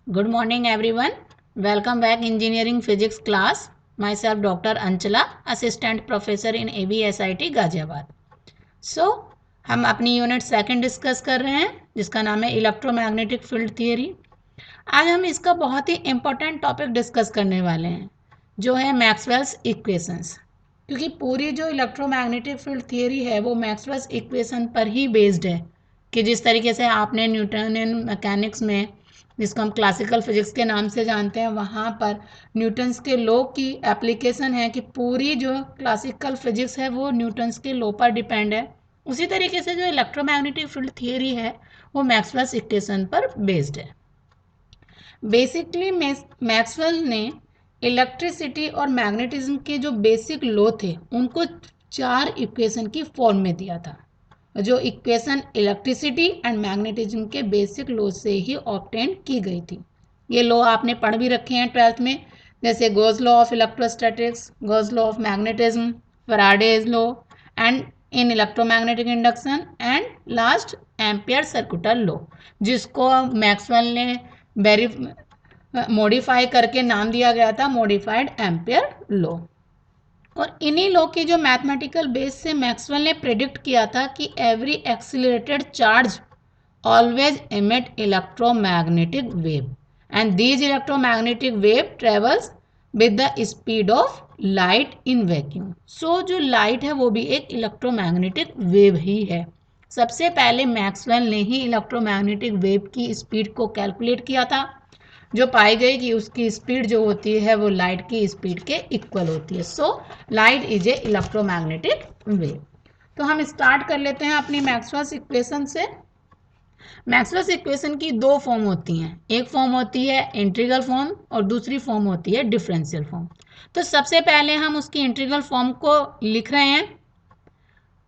Good morning everyone. Welcome back engineering physics class. Myself Dr. Anchala, assistant professor in ABSIT Ghaziabad. हम अपनी unit second discuss कर रहे हैं जिसका नाम है इलेक्ट्रोमैग्नेटिक फील्ड थियरी. आज हम इसका बहुत ही इंपॉर्टेंट टॉपिक डिस्कस करने वाले हैं जो है मैक्सवेल्स इक्वेशंस. क्योंकि पूरी जो इलेक्ट्रोमैग्नेटिक फील्ड थियरी है वो मैक्सवेल्स इक्वेशन पर ही बेस्ड है कि जिस तरीके से आपने न्यूटनियन मैकेनिक्स में, जिसको हम क्लासिकल फिजिक्स के नाम से जानते हैं, वहाँ पर न्यूटन्स के लॉ की एप्लीकेशन है कि पूरी जो क्लासिकल फिजिक्स है वो न्यूटन्स के लॉ पर डिपेंड है. उसी तरीके से जो इलेक्ट्रोमैग्नेटिक फील्ड थियरी है वो मैक्सवेल्स इक्वेशन पर बेस्ड है. बेसिकली मैक्सवेल ने इलेक्ट्रिसिटी और मैग्नेटिज्म के जो बेसिक लॉ थे उनको 4 इक्वेशन की फॉर्म में दिया था, जो इक्वेशन इलेक्ट्रिसिटी एंड मैग्नेटिज्म के बेसिक लॉ से ही ऑब्टेन की गई थी. ये लॉ आपने पढ़ भी रखे हैं 12th में, जैसे Gauss law of electrostatics, Gauss law of magnetism, Faraday's law and in electromagnetic induction and last ampere circular law, जिसको मैक्सवेल ने वेरी मॉडिफाई करके नाम दिया गया था मॉडिफाइड एम्पियर लॉ. और इन्हीं लॉ की जो मैथमेटिकल बेस से मैक्सवेल ने प्रेडिक्ट किया था कि every accelerated charge always emit electromagnetic wave and these electromagnetic wave travels with the speed of light in vacuum. So जो लाइट है वो भी एक इलेक्ट्रोमैग्नेटिक वेव ही है. सबसे पहले मैक्सवेल ने ही इलेक्ट्रोमैग्नेटिक वेव की स्पीड को कैलकुलेट किया था, जो पाई गई कि उसकी स्पीड जो होती है वो लाइट की स्पीड के इक्वल होती है. So light is a electromagnetic wave. तो हम स्टार्ट कर लेते हैं अपनी मैक्सवेल्स इक्वेशन से. मैक्सवेल्स इक्वेशन की दो फॉर्म होती हैं, एक फॉर्म होती है इंटीग्रल फॉर्म और दूसरी फॉर्म होती है डिफरेंशियल फॉर्म. तो सबसे पहले हम उसकी इंटीग्रल फॉर्म को लिख रहे हैं,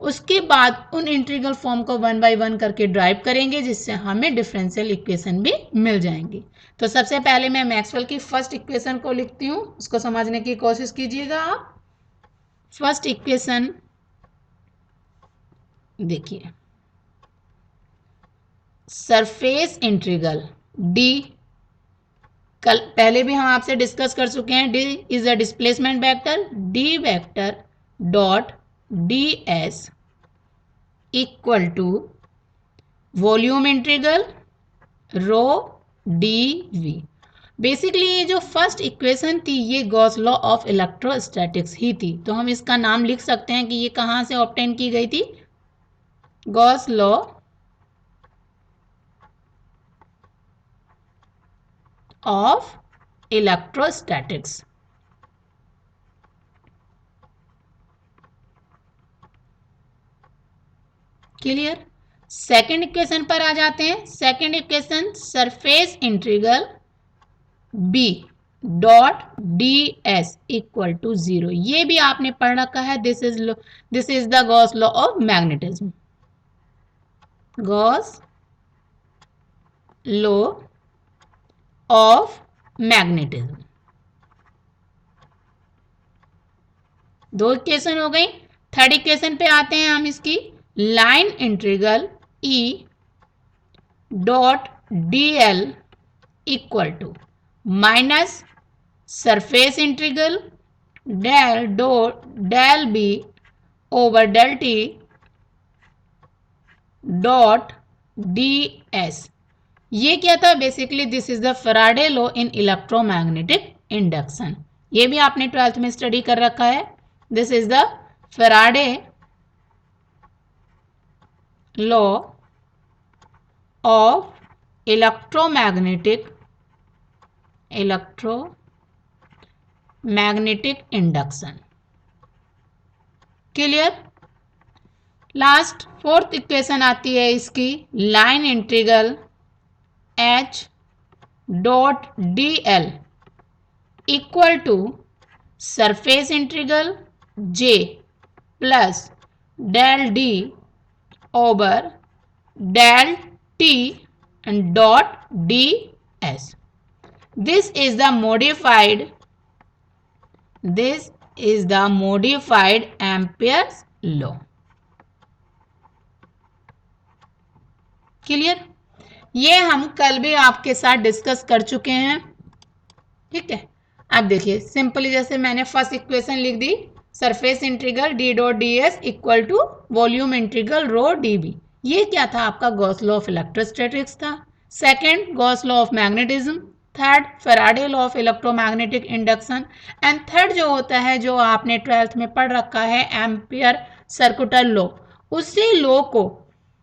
उसके बाद उन इंटीग्रल फॉर्म को वन बाय वन करके ड्राइव करेंगे जिससे हमें डिफरेंशियल इक्वेशन भी मिल जाएंगी. तो सबसे पहले मैं मैक्सवेल की फर्स्ट इक्वेशन को लिखती हूँ, उसको समझने की कोशिश कीजिएगा आप. फर्स्ट इक्वेशन देखिए, सरफेस इंटीग्रल डी, कल पहले भी हम आपसे डिस्कस कर चुके हैं, D is a displacement vector, D vector dot D S equal to volume integral rho D V. Basically ये जो फर्स्ट इक्वेशन थी ये गॉस लॉ ऑफ इलेक्ट्रोस्टैटिक्स ही थी, तो हम इसका नाम लिख सकते हैं कि ये कहाँ से ऑब्टेन की गई थी. Gauss law of electrostatics. Clear. Second equation पर आ जाते हैं. Second equation surface integral B dot D S equal to 0. ये भी आपने पढ़ रखा है. This is the Gauss law of magnetism. Gauss law of magnetism. दो इक्वेशन हो गई. थर्ड इक्वेशन पे आते हैं हम. इसकी line integral E dot D L equal to minus surface integral del dot del B over del T dot D S. ये क्या था. Basically this is the Faraday law in electromagnetic induction. ये भी आपने 12th में study कर रखा है. This is the Faraday law of electromagnetic induction. Clear. Last fourth equation आती है इसकी line integral H dot D L equal to surface integral J plus del D over del T and dot D S. This is the modified Ampere's law. Clear. ये हम कल भी आपके साथ discuss कर चुके हैं, ठीक है। अब देखिए सिंपली जैसे मैंने फर्स्ट इक्वेशन लिख दी, surface integral D dot D S equal to volume integral rho D B. ये क्या था आपका गॉस लॉ ऑफ इलेक्ट्रोस्टैटिक्स था। Second Gauss law of magnetism, third Faraday law of electromagnetic induction, and third जो होता है जो आपने 12th में पढ़ रखा है एम्पियर सर्कुलर लॉ। उसी लॉ को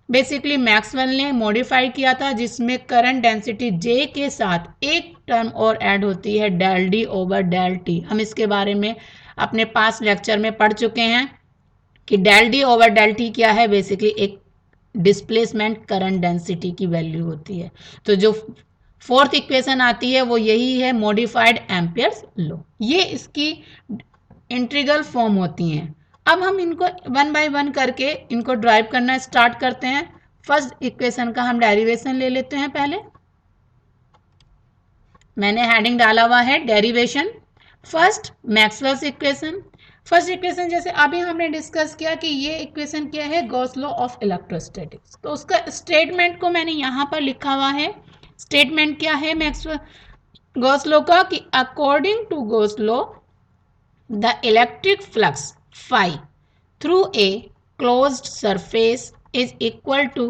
बेसिकली मैक्सवेल ने मॉडिफाई किया था, जिसमें करंट डेंसिटी J के साथ एक टर्म और ऐड होती है del D over del T. हम इसके बारे में अपने पास लेक्चर में पढ़ चुके हैं कि del D over del T क्या है, बेसिकली एक डिस्प्लेसमेंट करंट डेंसिटी की वैल्यू होती है। तो जो फोर्थ इक्वेशन आती है वो यही है, मॉडिफाइड एम्पियर्स लॉ। ये इसकी इंटीग्रल फॉर्म होती हैं। अब हम इनको वन बाय वन करके इनको ड्राइव करना स्टार्ट करते हैं। फर्स्ट इक्वेशन का हम डेरिवेशन ले लेते हैं। पहले मैंने हेडिंग डाला हुआ है derivation. First Maxwell's equation. First equation जैसे अभी हमने डिस्कस किया कि ये इक्वेशन क्या है, गॉस लॉ ऑफ इलेक्ट्रोस्टैटिक्स। तो उसका स्टेटमेंट को मैंने यहाँ पर लिखा हुआ है। स्टेटमेंट क्या है मैक्सवेल गॉस लॉ का, कि according to Gauss law the electric flux phi through a closed surface is equal to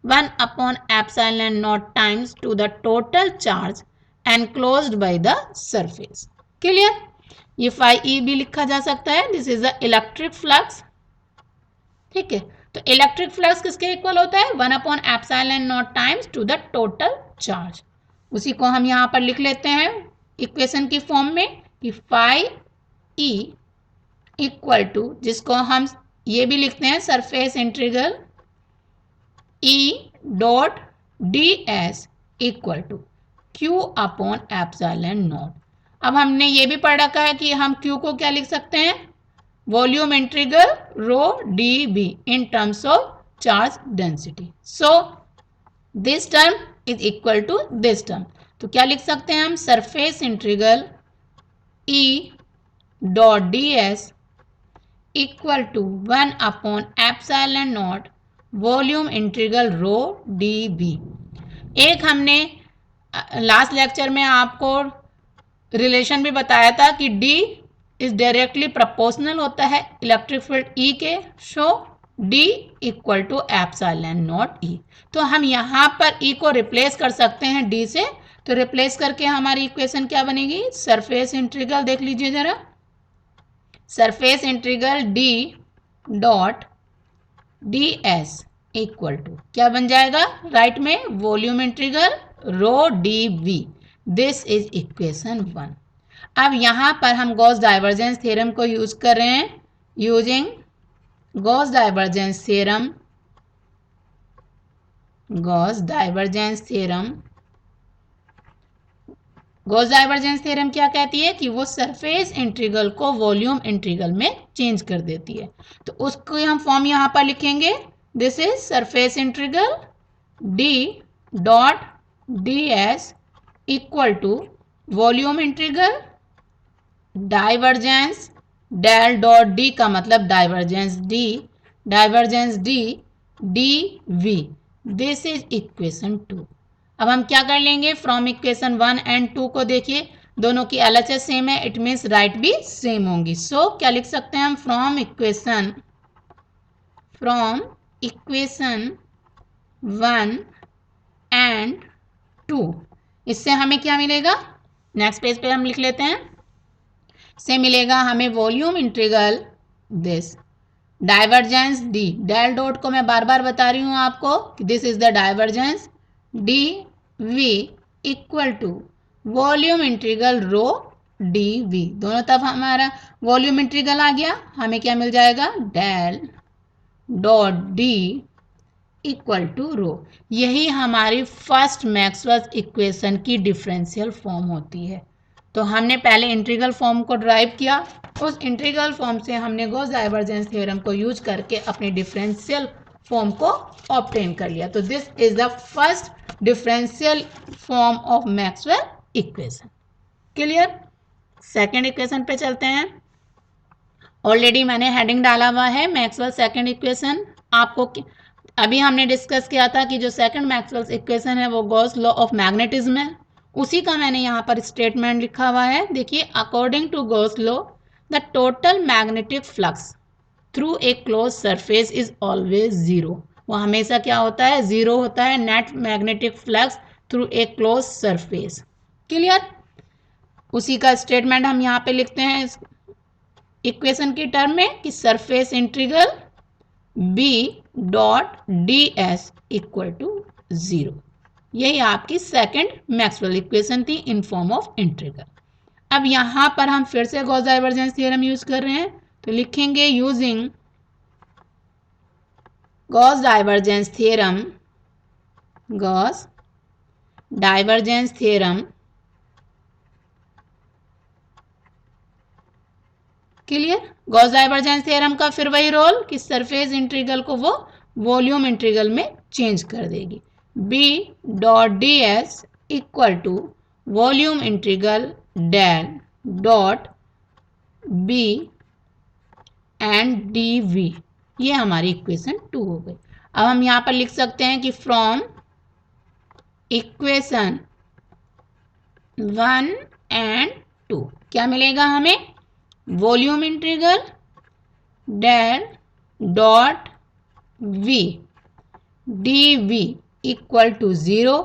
1 upon epsilon naught times to the total charge enclosed by the surface. Clear? ये phi e भी लिखा जा सकता है, this is the electric flux, ठीक है। तो electric flux किसके इक्वल होता है, 1 upon epsilon naught times to the total charge. उसी को हम यहाँ पर लिख लेते हैं इक्वेशन की फॉर्म में कि phi E इक्वल टू, जिसको हम ये भी लिखते हैं surface integral E dot D S equal to Q upon epsilon naught. अब हमने ये भी पढ़ रखा है कि हम Q को क्या लिख सकते हैं, volume integral rho D b in terms of charge density. So this term is equal to this term. तो क्या लिख सकते हैं हम, surface integral E dot D S equal to 1 upon epsilon naught volume integral rho D b. एक हमने last lecture में आपको रिलेशन भी बताया था कि D इज डायरेक्टली प्रोपोर्शनल होता है इलेक्ट्रिक फील्ड E के, so D equal to epsilon naught E। तो हम यहाँ पर E को रिप्लेस कर सकते हैं D से। तो रिप्लेस करके हमारी इक्वेशन क्या बनेगी, सरफेस इंटीग्रल देख लीजिए जरा, surface integral D dot D S equal to क्या बन जाएगा, राइट में volume integral rho D v. This is equation 1। अब यहाँ पर हम गॉस डाइवर्जेंस थ्योरम को यूज कर रहे हैं। Using Gauss divergence theorem, Gauss divergence theorem, Gauss divergence theorem क्या कहती है कि वो सरफेस इंटीग्रल को वॉल्यूम इंटीग्रल में चेंज कर देती है। तो उसको हम फॉर्म यहाँ पर लिखेंगे, this is surface integral D dot D S equal to volume integral divergence del dot d का मतलब divergence d d v. This is equation 2। अब हम क्या कर लेंगे, फ्रॉम इक्वेशन 1 एंड 2 को देखिए, दोनों की LHS सेम है, इट मीन्स राइट भी सेम होंगी। सो क्या लिख सकते हैं हम, फ्रॉम इक्वेशन 1 एंड 2, इससे हमें क्या मिलेगा, नेक्स्ट पेज पे हम लिख लेते हैं, से मिलेगा हमें volume integral this divergence d, del dot को मैं बार बार बता रही हूँ आपको कि this is the divergence d v equal to volume integral rho D v. दोनों तरफ हमारा वॉल्यूम इंटीग्रल आ गया, हमें क्या मिल जाएगा, del dot D equal to rho. यही हमारी फर्स्ट मैक्सवेल इक्वेशन की डिफरेंशियल फॉर्म होती है। तो हमने पहले इंटीग्रल फॉर्म को ड्राइव किया, उस इंटीग्रल फॉर्म से हमने गॉस डाइवर्जेंस थ्योरम को यूज करके अपने डिफरेंशियल फॉर्म को ऑब्टेन कर लिया। तो this is the first differential form of Maxwell equation. Clear? Second equation पे चलते हैं। ऑलरेडी मैंने हेडिंग डाला हुआ है मैक्सवेल सेकेंड इक्वेशन। आपको अभी हमने डिस्कस किया था कि जो सेकंड मैक्सवेल्स इक्वेशन है वो गॉस लॉ ऑफ मैग्नेटिज्म है, उसी का मैंने यहाँ पर स्टेटमेंट लिखा हुआ है। देखिए, according to Gauss law the total magnetic flux through a close surface is always zero. वो हमेशा क्या होता है? जीरो होता है, net magnetic flux through a close surface. Clear? उसी का स्टेटमेंट हम यहाँ पे लिखते हैं इक्वेशन की टर्म में कि surface integral B dot D S equal to zero. यही आपकी सेकंड मैक्सवेल इक्वेशन थी इन फॉर्म ऑफ इंटीग्रल। अब यहां पर हम फिर से गॉस डाइवर्जेंस थ्योरम यूज कर रहे हैं, तो लिखेंगे using Gauss divergence theorem, Gauss divergence theorem clear. Gauss divergence theorem का फिर वही रोल कि सरफेस इंटीग्रल को वो वॉल्यूम इंटीग्रल में चेंज कर देगी। B dot D S equal to volume integral del dot b and d v. ये हमारी इक्वेशन 2 हो गई। अब हम यहां पर लिख सकते हैं कि फ्रॉम इक्वेशन 1 एंड 2 क्या मिलेगा हमें? Volume integral del dot v d v equal to zero.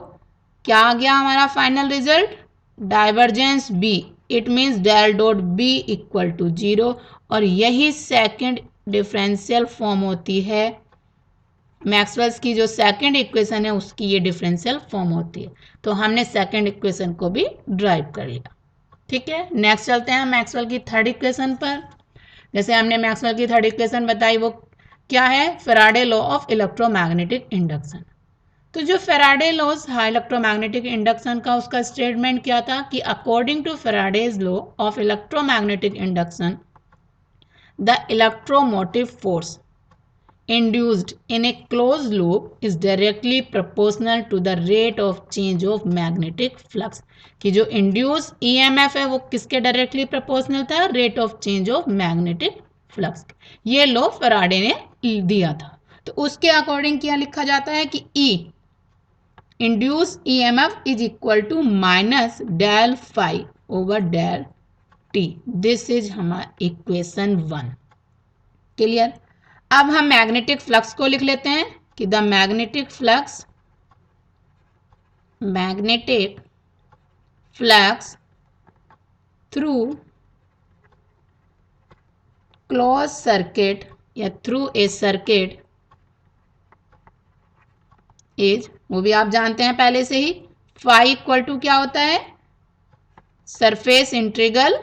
क्या आ गया हमारा final result? Divergence b, it means del dot B equal to zero. और यही सेकंड डिफरेंशियल फॉर्म होती है मैक्सवेल्स की। जो सेकंड इक्वेशन है उसकी ये डिफरेंशियल फॉर्म होती है। तो हमने सेकंड इक्वेशन को भी ड्राइव कर लिया। ठीक है, नेक्स्ट चलते हैं मैक्सवेल की थर्ड इक्वेशन पर। जैसे हमने मैक्सवेल की थर्ड इक्वेशन बताई, वो क्या है? Faraday law of electromagnetic induction. तो जो फैराडे लॉज इलेक्ट्रोमैग्नेटिक इंडक्शन का, उसका स्टेटमेंट क्या था कि according to Faraday's law of electromagnetic induction the electromotive force induced in a closed loop is directly proportional to the rate of change of magnetic flux। कि जो induce EMF है वो किसके डायरेक्टली प्रोपोर्शनल था? Rate of change of magnetic flux. ये law Faraday ने दिया था। तो उसके अकॉर्डिंग क्या लिखा जाता है कि E induce EMF is equal to minus del phi over del T. This is हमारा इक्वेशन 1। क्लियर? अब हम मैग्नेटिक फ्लक्स को लिख लेते हैं कि the magnetic flux through close circuit या थ्रू ए सर्किट इज, वो भी आप जानते हैं पहले से ही, फाई इक्वल टू क्या होता है? Surface integral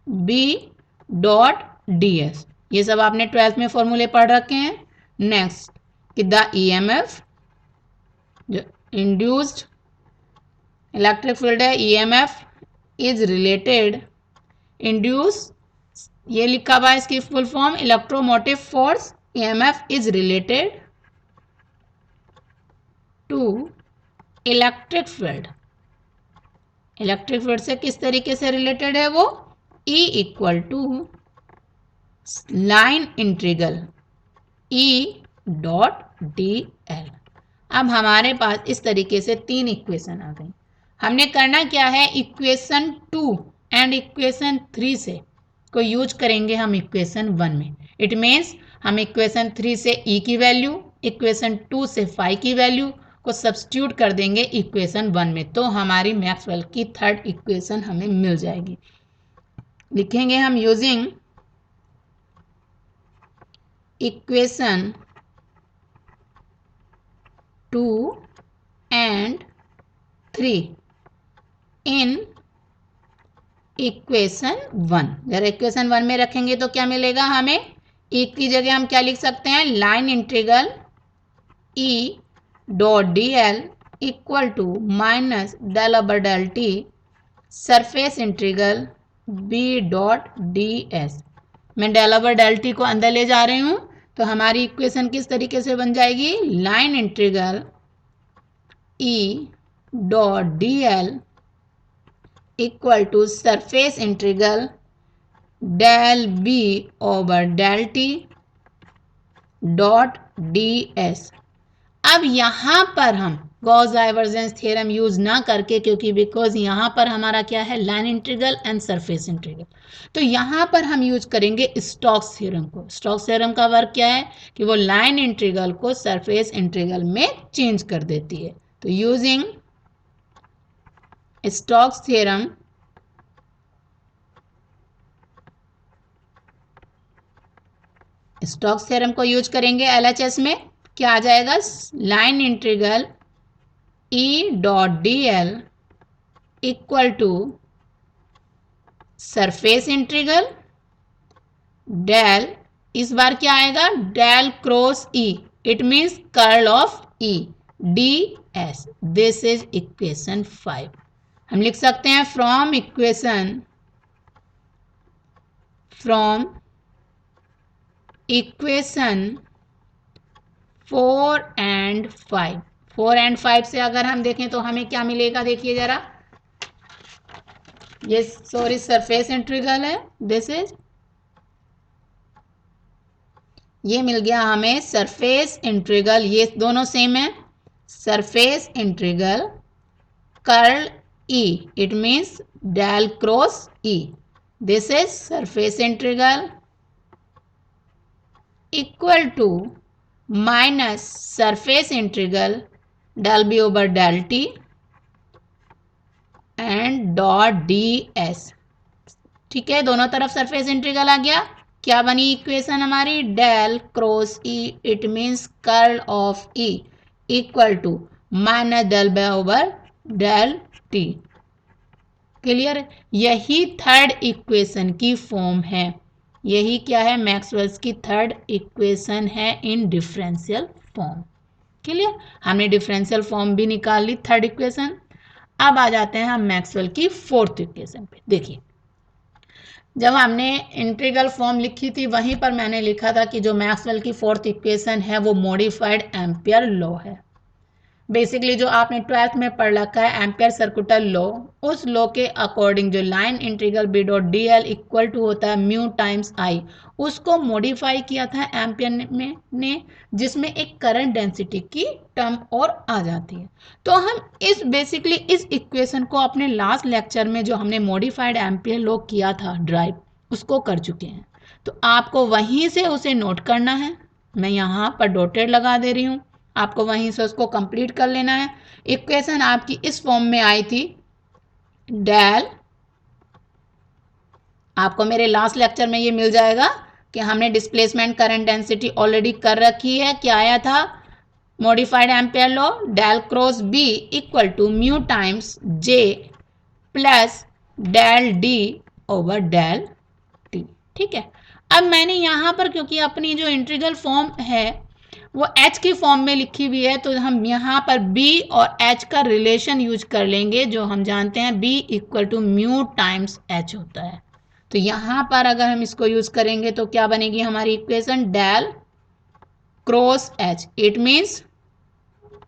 B dot D S. ये सब आपने 12th में फॉर्मूले पढ़ रखे हैं। नेक्स्ट कि द ईएमएफ, जो इंड्यूस्ड इलेक्ट्रिक फील्ड है, ईएमएफ इज रिलेटेड, इंड्यूस, ये लिखा हुआ है इसकी full form, electromotive force, EMF is related to electric field. Electric field से किस तरीके से रिलेटेड है वो? E equal to line integral E dot D l. अब हमारे पास इस तरीके से 3 इक्वेशन आ गई। हमने करना क्या है? इक्वेशन 2 एंड इक्वेशन 3 से को यूज करेंगे हम इक्वेशन 1 में। इट मीन्स हम इक्वेशन 3 से E की वैल्यू, इक्वेशन 2 से फाई की वैल्यू को सब्स्टिट्यूट कर देंगे इक्वेशन 1 में, तो हमारी मैक्सवेल की थर्ड इक्वेशन हमें मिल जाएगी। लिखेंगे हम using equation 2 and 3 in equation 1। जरा इक्वेशन 1 में रखेंगे तो क्या मिलेगा हमें? E की जगह हम क्या लिख सकते हैं? Line integral E dot D L equal to minus del over del t surface integral B dot D s. मैं डेल ओवर डेल टी को अंदर ले जा रही हूं, तो हमारी इक्वेशन किस तरीके से बन जाएगी? Line integral E dot D L equal to surface integral del B over del T dot D s अब यहाँ पर हम गॉस डाइवर्जेंस थ्योरम यूज ना करके, क्योंकि बिकॉज यहाँ पर हमारा क्या है, line integral and surface integral, तो यहाँ पर हम यूज करेंगे स्टोक्स थ्योरम को। स्टोक्स थ्योरम का वर्क क्या है कि वो लाइन इंटीग्रल को सरफेस इंटीग्रल में चेंज कर देती है। तो using Stokes theorem, Stokes theorem को यूज करेंगे एलएचएस में, क्या आ जाएगा, line integral E dot D L equal to surface integral del, इस बार क्या आएगा, del cross e, it means curl of E D S. This is equation 5। हम लिख सकते हैं फ्रॉम इक्वेशन 4 एंड 5, 4 एंड 5 से अगर हम देखें तो हमें क्या मिलेगा, देखिए जरा, ये सॉरी सरफेस इंटीग्रल है, दिस इज, ये मिल गया हमें सरफेस इंटीग्रल, ये दोनों सेम है, surface integral curl e, it means del cross e, this is surface integral equal to minus surface integral del B over del T and dot D s. ठीक है, दोनों तरफ सरफेस इंटीग्रल आ गया, क्या बनी इक्वेशन हमारी, del cross e, it means curl of e equal to minus del B over del t. Clear, यही third equation की फॉर्म है, यही क्या है, मैक्सवेल्स की थर्ड इक्वेशन है इन डिफरेंशियल फॉर्म। क्लियर, हमने डिफरेंशियल फॉर्म भी निकाल ली थर्ड इक्वेशन। अब आ जाते हैं हम मैक्सवेल की फोर्थ इक्वेशन पे। देखिए, जब हमने इंटीग्रल फॉर्म लिखी थी वहीं पर मैंने लिखा था कि जो मैक्सवेल की फोर्थ इक्वेशन है वो मॉडिफाइड एम्पियर लॉ है। बेसिकली जो आपने 12th में पढ़ रखा है एम्पियर सर्कुलर लॉ, उस लॉ के अकॉर्डिंग जो line integral B dot D L equal to होता है म्यू टाइम्स आई, उसको मॉडिफाई किया था एम्पियर में ने, जिसमें एक करंट डेंसिटी की टर्म और आ जाती है। तो हम इस बेसिकली इस इक्वेशन को अपने लास्ट लेक्चर में जो हमने मॉडिफाइड एम्पियर लॉ किया था ड्राइव, उसको कर चुके हैं। तो आपको वहीं से उसे नोट करना है, मैं यहाँ पर डॉटेड लगा दे रही हूँ, आपको वहीं से उसको कंप्लीट कर लेना है। इक्वेशन आपकी इस फॉर्म में आई थी, डेल, आपको मेरे लास्ट लेक्चर में ये मिल जाएगा कि हमने डिस्प्लेसमेंट करंट डेंसिटी ऑलरेडी कर रखी है, क्या आया था, modified Ampere law, del cross b equal to mu times j plus del D over del t. ठीक है, अब मैंने यहाँ पर क्योंकि अपनी जो इंटीग्रल फॉर्म है वो h की फॉर्म में लिखी हुई है, तो हम यहाँ पर b और h का रिलेशन यूज कर लेंगे, जो हम जानते हैं b equal to mu times h होता है। तो यहाँ पर अगर हम इसको यूज करेंगे तो क्या बनेगी हमारी equation, del cross h, it means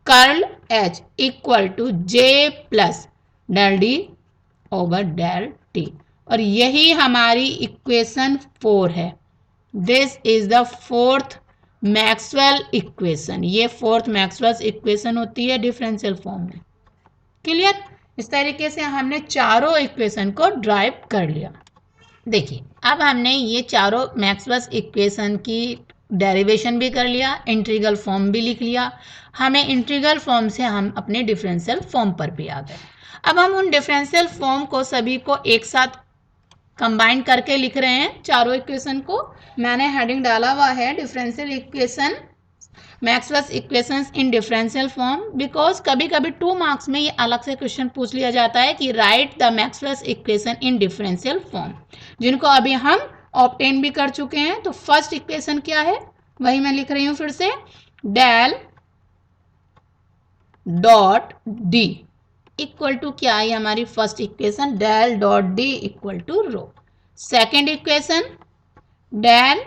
curl h equal to j plus del d over del t, और यही हमारी इक्वेशन 4 है। This is the fourth Maxwell equation, ये फोर्थ मैक्सवेल इक्वेशन होती है डिफरेंशियल फॉर्म में। क्लियर, इस तरीके से हमने चारों इक्वेशन को ड्राइव कर लिया। देखिए, अब हमने ये चारों मैक्सवेल इक्वेशन की डेरिवेशन भी कर लिया, इंटीग्रल फॉर्म भी लिख लिया, हमें इंटीग्रल फॉर्म से हम अपने डिफरेंशियल फॉर्म पर भी आ गए। अब हम उन डिफरेंशियल फॉर्म को सभी को एक साथ कंबाइन करके लिख रहे हैं, चारों इक्वेशन को मैंने हेडिंग डाला हुआ है differential equation, Maxwell's equations in differential form, because कभी कभी 2 मार्क्स में ये अलग से क्वेश्चन पूछ लिया जाता है कि right the Maxwell's equation in differential form, जिनको अभी हम ऑब्टेन भी कर चुके हैं। तो फर्स्ट इक्वेशन क्या है, वही मैं लिख रही हूँ फिर से, del dot D equal to क्या है हमारी first equation, del dot D equal to rho. Second equation, del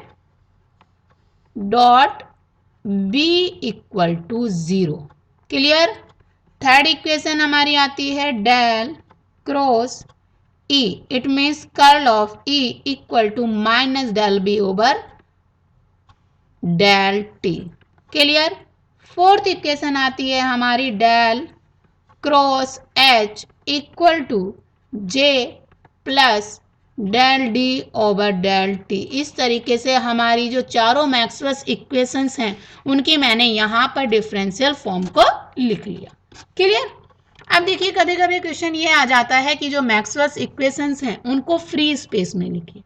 dot B equal to 0। Clear, third equation हमारी आती है del cross e, it means curl of e equal to minus del B over del t. Clear, fourth equation आती है हमारी del cross h equal to j plus del D over del t. इस तरीके से हमारी जो चारों Maxwell's equations हैं उनकी मैंने यहाँ पर डिफरेंशियल फॉर्म को लिख लिया। क्लियर? अब देखिए कभी कभी क्वेश्चन ये आ जाता है कि जो मैक्सवेल्स इक्वेशंस हैं उनको फ्री स्पेस में लिखिए।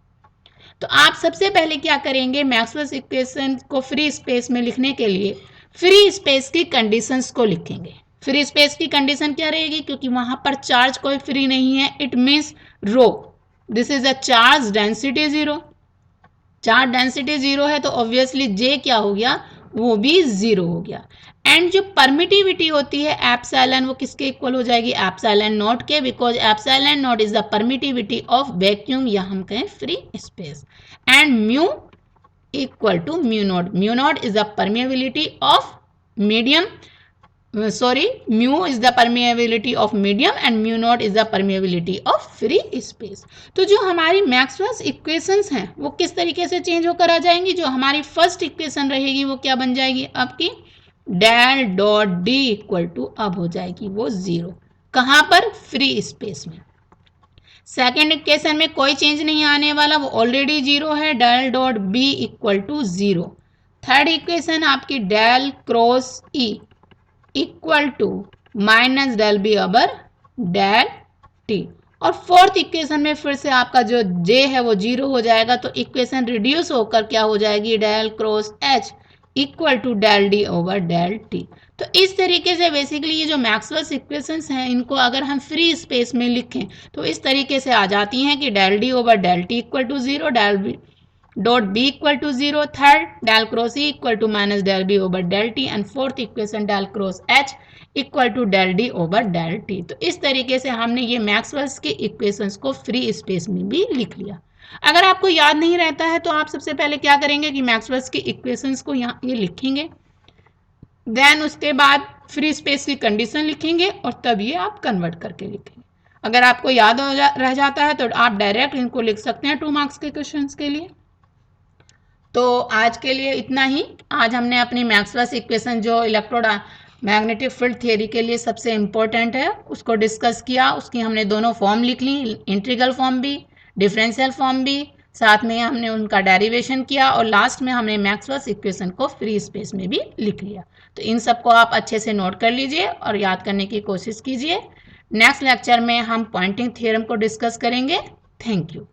तो आप सबसे पहले क्या करेंगे, मैक्सवेल्स इक्वेशन को फ्री स्पेस में लिखने के लिए फ्री स्पेस की कंडीशंस को लिखेंगे। फ्री स्पेस की कंडीशन क्या रहेगी, क्योंकि वहां पर चार्ज कोई फ्री नहीं है, it means rho, this is a charge density zero. Charge density zero है तो ऑब्वियसली जे क्या हो गया, वो भी जीरो हो गया। एंड जो परमिटिविटी होती है एप्सिलॉन, वो किसके इक्वल हो जाएगी, एप्सिलॉन नॉट के, because epsilon naught is the permittivity of vacuum या हम कहें free space. And mu equal to mu naught, mu naught is the permeability of medium, mu is the permeability of medium and mu naught is the permeability of free space। तो जो हमारी Maxwell's equations हैं वो किस तरीके से change होकर आ जाएंगी, जो हमारी फर्स्ट इक्वेशन रहेगी वो क्या बन जाएगी आपकी, del dot D equal to अब हो जाएगी वो जीरो, कहाँ पर, फ्री स्पेस में। सेकेंड इक्वेशन में कोई चेंज नहीं आने वाला, वो ऑलरेडी जीरो है, del dot B equal to zero. Third equation आपकी del cross E equal to minus del B over del T. और फोर्थ इक्वेशन में फिर से आपका जो जे है वो जीरो हो जाएगा, तो इक्वेशन रिड्यूस होकर क्या हो जाएगी, del cross h equal to del D over del t. तो इस तरीके से बेसिकली ये जो मैक्सवेल्स इक्वेशंस हैं इनको अगर हम फ्री स्पेस में लिखें तो इस तरीके से आ जाती हैं कि del D over del t equal to zero, del b dot B equal to zero, third del cross E equal to minus del B over del T, and fourth equation del cross h equal to del D over del t. तो इस तरीके से हमने ये Maxwell's के equations को free space में भी लिख लिया। अगर आपको याद नहीं रहता है तो आप सबसे पहले क्या करेंगे कि मैक्सवेल्स की इक्वेशंस को यहाँ ये लिखेंगे, देन उसके बाद फ्री स्पेस की कंडीशन लिखेंगे और तब ये आप कन्वर्ट करके लिखेंगे। अगर आपको याद रह जाता है तो आप डायरेक्ट इनको लिख सकते हैं 2 मार्क्स के क्वेश्चंस के लिए। तो आज के लिए इतना ही। आज हमने अपनी मैक्सवेल्स इक्वेशन जो इलेक्ट्रोमैग्नेटिक फील्ड थ्योरी के लिए सबसे इम्पोर्टेंट है उसको डिस्कस किया। उसकी हमने दोनों फॉर्म लिख ली, इंटीग्रल फॉर्म भी, डिफरेंशियल फॉर्म भी, साथ में हमने उनका डेरिवेशन किया और लास्ट में हमने मैक्सवेल्स इक्वेशन को फ्री स्पेस में भी लिख लिया। तो इन सबको आप अच्छे से नोट कर लीजिए और याद करने की कोशिश कीजिए। नेक्स्ट लेक्चर में हम पॉइंटिंग थ्योरम को डिस्कस करेंगे। Thank you.